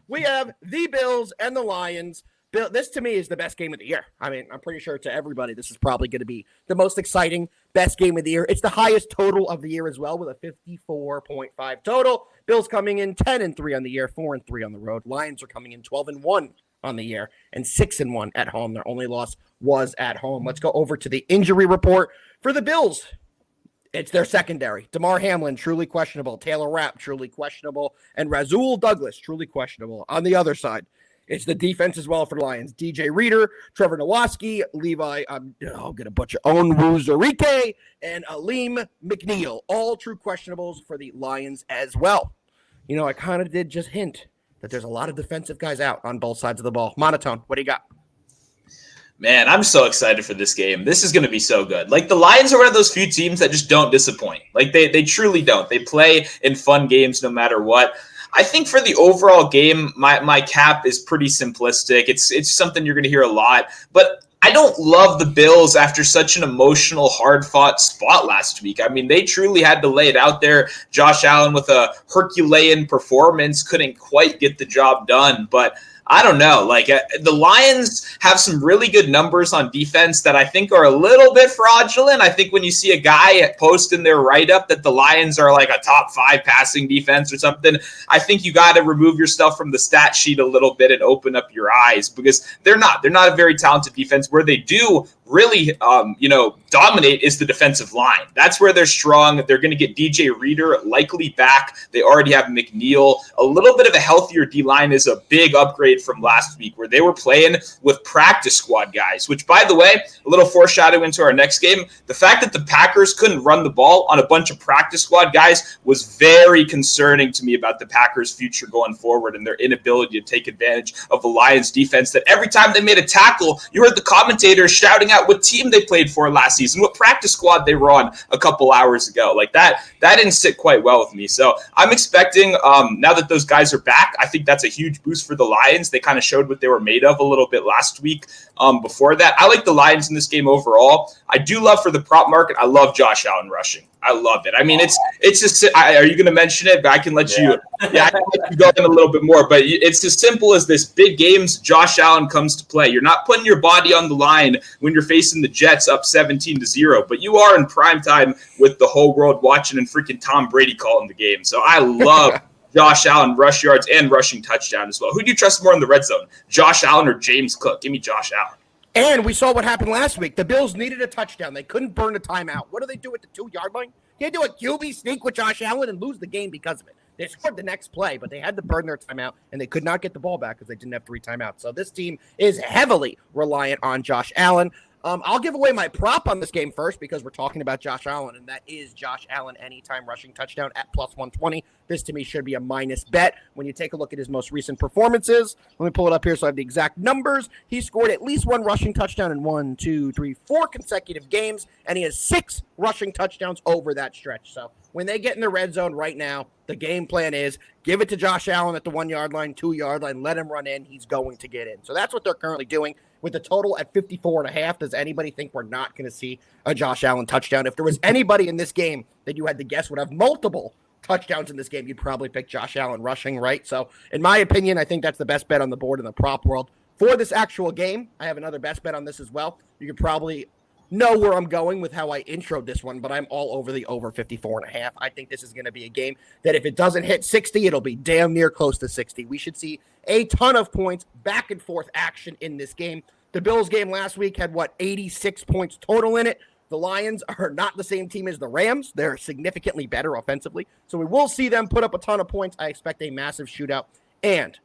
we have the Bills and the Lions. This to me is the best game of the year. I mean, I'm pretty sure to everybody this is probably going to be the most exciting, best game of the year. It's the highest total of the year as well, with a 54.5 total. Bills coming in 10-3 on the year, 4-3 on the road. Lions are coming in 12-1 on the year and 6-1 at home. Their only loss was at home. Let's go over to the injury report for the Bills. It's their secondary. Damar Hamlin, truly questionable. Taylor Rapp, truly questionable. And Rasul Douglas, truly questionable. On the other side, it's the defense as well for the Lions. DJ Reader, Trevor Nowaski, Levi, I'm going to butcher, Onwuzurike, and Alim McNeil. All true questionables for the Lions as well. You know, I kind of did just hint that there's a lot of defensive guys out on both sides of the ball. Monotone, what do you got? Man, I'm so excited for this game. This is going to be so good. Like, the Lions are one of those few teams that just don't disappoint. Like, they truly don't. They play in fun games no matter what. I think for the overall game, my cap is pretty simplistic. It's something you're going to hear a lot. But I don't love the Bills after such an emotional, hard-fought spot last week. I mean, they truly had to lay it out there. Josh Allen with a Herculean performance couldn't quite get the job done. But I don't know. Like, the Lions have some really good numbers on defense that I think are a little bit fraudulent. I think when you see a guy post in their write-up that the Lions are like a top 5 passing defense or something, I think you got to remove yourself from the stat sheet a little bit and open up your eyes, because they're not a very talented defense. Where they do really, dominate is the defensive line. That's where they're strong. They're going to get DJ Reader likely back. They already have McNeil. A little bit of a healthier D-line is a big upgrade from last week, where they were playing with practice squad guys, which, by the way, a little foreshadowing into our next game, the fact that the Packers couldn't run the ball on a bunch of practice squad guys was very concerning to me about the Packers' future going forward and their inability to take advantage of the Lions defense, that every time they made a tackle, you heard the commentators shouting out what team they played for last season, what practice squad they were on a couple hours ago. Like, that didn't sit quite well with me. So I'm expecting, now that those guys are back, I think that's a huge boost for the Lions. They kind of showed what they were made of a little bit last week. Before that, I like the Lions in this game overall. I do love for the prop market. I love Josh Allen rushing. I love it. I mean, it's just. Are you going to mention it? But I can let you. Yeah, I can let you go in a little bit more. But it's as simple as this: big games, Josh Allen comes to play. You're not putting your body on the line when you're facing the Jets up 17-0, but you are in prime time with the whole world watching and freaking Tom Brady calling the game. So I love Josh Allen rush yards and rushing touchdown as well. Who do you trust more in the red zone, Josh Allen or James Cook? Give me Josh Allen. And we saw what happened last week. The Bills needed a touchdown. They couldn't burn a timeout. What do they do at the 2-yard line? They do a QB sneak with Josh Allen and lose the game because of it. They scored the next play, but they had to burn their timeout, and they could not get the ball back because they didn't have 3 timeouts. So this team is heavily reliant on Josh Allen. I'll give away my prop on this game first because we're talking about Josh Allen, and that is Josh Allen anytime rushing touchdown at plus 120. This, to me, should be a minus bet. When you take a look at his most recent performances, let me pull it up here so I have the exact numbers. He scored at least 1 rushing touchdown in 4 consecutive games, and he has 6 rushing touchdowns over that stretch. So when they get in the red zone right now, the game plan is give it to Josh Allen at the 1-yard line, 2-yard line, let him run in. He's going to get in. So that's what they're currently doing. With the total at 54.5, does anybody think we're not going to see a Josh Allen touchdown? If there was anybody in this game that you had to guess would have multiple touchdowns in this game, you'd probably pick Josh Allen rushing, right? So in my opinion, I think that's the best bet on the board in the prop world. For this actual game, I have another best bet on this as well. You could probably know where I'm going with how I introed this one, but I'm all over the over 54.5. I think this is going to be a game that if it doesn't hit 60, it'll be damn near close to 60. We should see a ton of points, back and forth action in this game. The Bills game last week had, 86 points total in it. The Lions are not the same team as the Rams. They're significantly better offensively. So we will see them put up a ton of points. I expect a massive shootout, and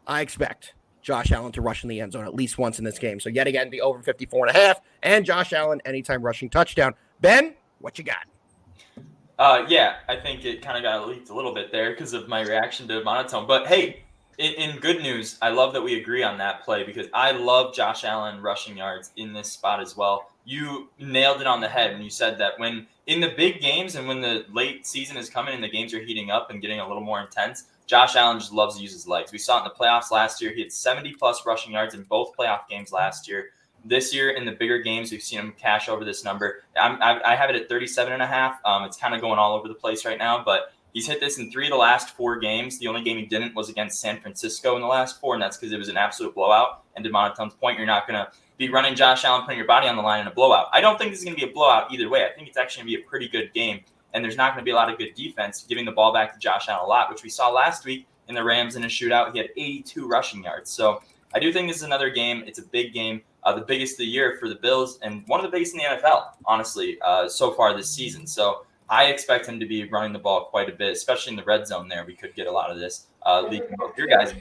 I expect Josh Allen to rush in the end zone at least once in this game. So yet again, the over 54.5 and Josh Allen anytime rushing touchdown. Ben, what you got? Yeah, I think it kind of got leaked a little bit there because of my reaction to monotone. But hey, in good news, I love that we agree on that play because I love Josh Allen rushing yards in this spot as well. You nailed it on the head when you said that when in the big games and when the late season is coming and the games are heating up and getting a little more intense, Josh Allen just loves to use his legs. We saw it in the playoffs last year. He had 70-plus rushing yards in both playoff games last year. This year, in the bigger games, we've seen him cash over this number. I have it at 37.5. It's kind of going all over the place right now, but He's hit this in 3 of the last 4 games. The only game he didn't was against San Francisco in the last 4, and that's because it was an absolute blowout. And to Monotoni's point, you're not going to be running Josh Allen, putting your body on the line in a blowout. I don't think this is going to be a blowout either way. I think it's actually going to be a pretty good game, and there's not going to be a lot of good defense giving the ball back to Josh Allen a lot, which we saw last week in the Rams in a shootout. He had 82 rushing yards. So I do think this is another game. It's a big game, the biggest of the year for the Bills, and one of the biggest in the NFL, honestly, so far this season. So I expect him to be running the ball quite a bit, especially in the red zone there. We could get a lot of this leaking both your guys.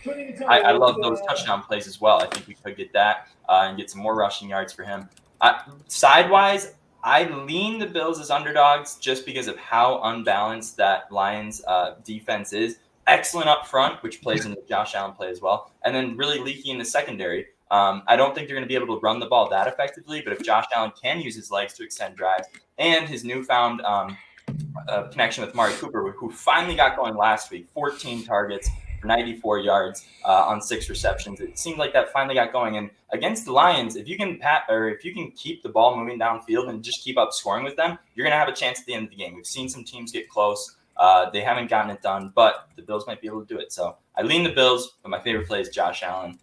I love those touchdown plays as well. I think we could get that and get some more rushing yards for him. Sidewise, I lean the Bills as underdogs just because of how unbalanced that Lions defense is. Excellent up front, which plays into the Josh Allen play as well, and then really leaky in the secondary. I don't think they're going to be able to run the ball that effectively, but if Josh Allen can use his legs to extend drives and his newfound connection with Amari Cooper, who finally got going last week, 14 targets for 94 yards on 6 receptions. It seemed like that finally got going. And against the Lions, if you can keep the ball moving downfield and just keep up scoring with them, you're going to have a chance at the end of the game. We've seen some teams get close. They haven't gotten it done, but the Bills might be able to do it. So I lean the Bills, but my favorite play is Josh Allen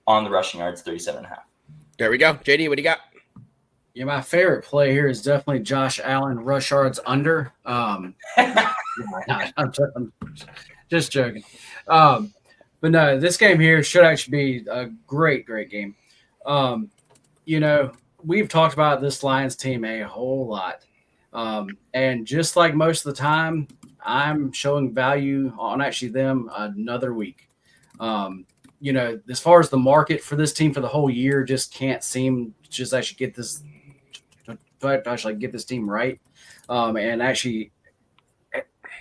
on the rushing yards, 37.5. There we go. JD, what do you got? Yeah, my favorite play here is definitely Josh Allen rush yards under. I'm just joking. But no, this game here should actually be a great game. We've talked about this Lions team a whole lot. And just like most of the time, I'm showing value on actually them another week. As far as the market for this team for the whole year, just can't seem to just actually get this team right. And actually,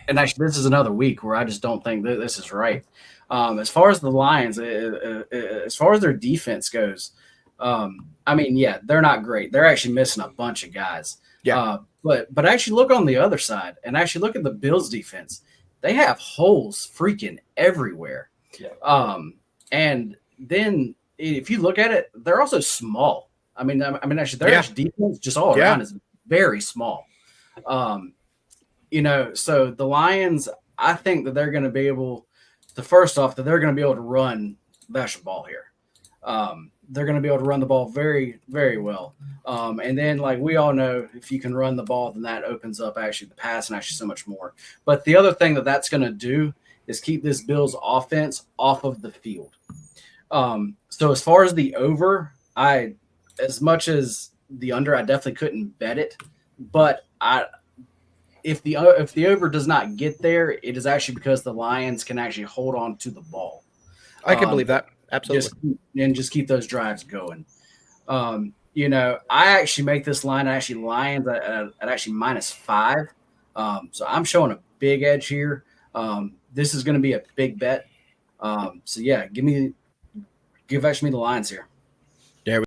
this is another week where I just don't think that this is right. As far as the Lions, as far as their defense goes, they're not great. They're actually missing a bunch of guys. Yeah. But actually look on the other side and actually look at the Bills defense. They have holes freaking everywhere. Yeah. And then if you look at it, they're also small. Actually their defense just all around is very small. So the Lions, I think that they're going to be able to, first off, that they're going to be able to run the ball here. They're going to be able to run the ball very, very well. And then, like we all know, if you can run the ball, then that opens up actually the pass and actually so much more. But the other thing that's going to do is keep this Bills offense off of the field. So as far as the over, as much as the under, I definitely couldn't bet it. But if the over does not get there, it is actually because the Lions can actually hold on to the ball. I can believe that. Absolutely. Just keep those drives going. I actually make this line actually Lions at actually -5. So I'm showing a big edge here. This is going to be a big bet. Give actually me the Lions here.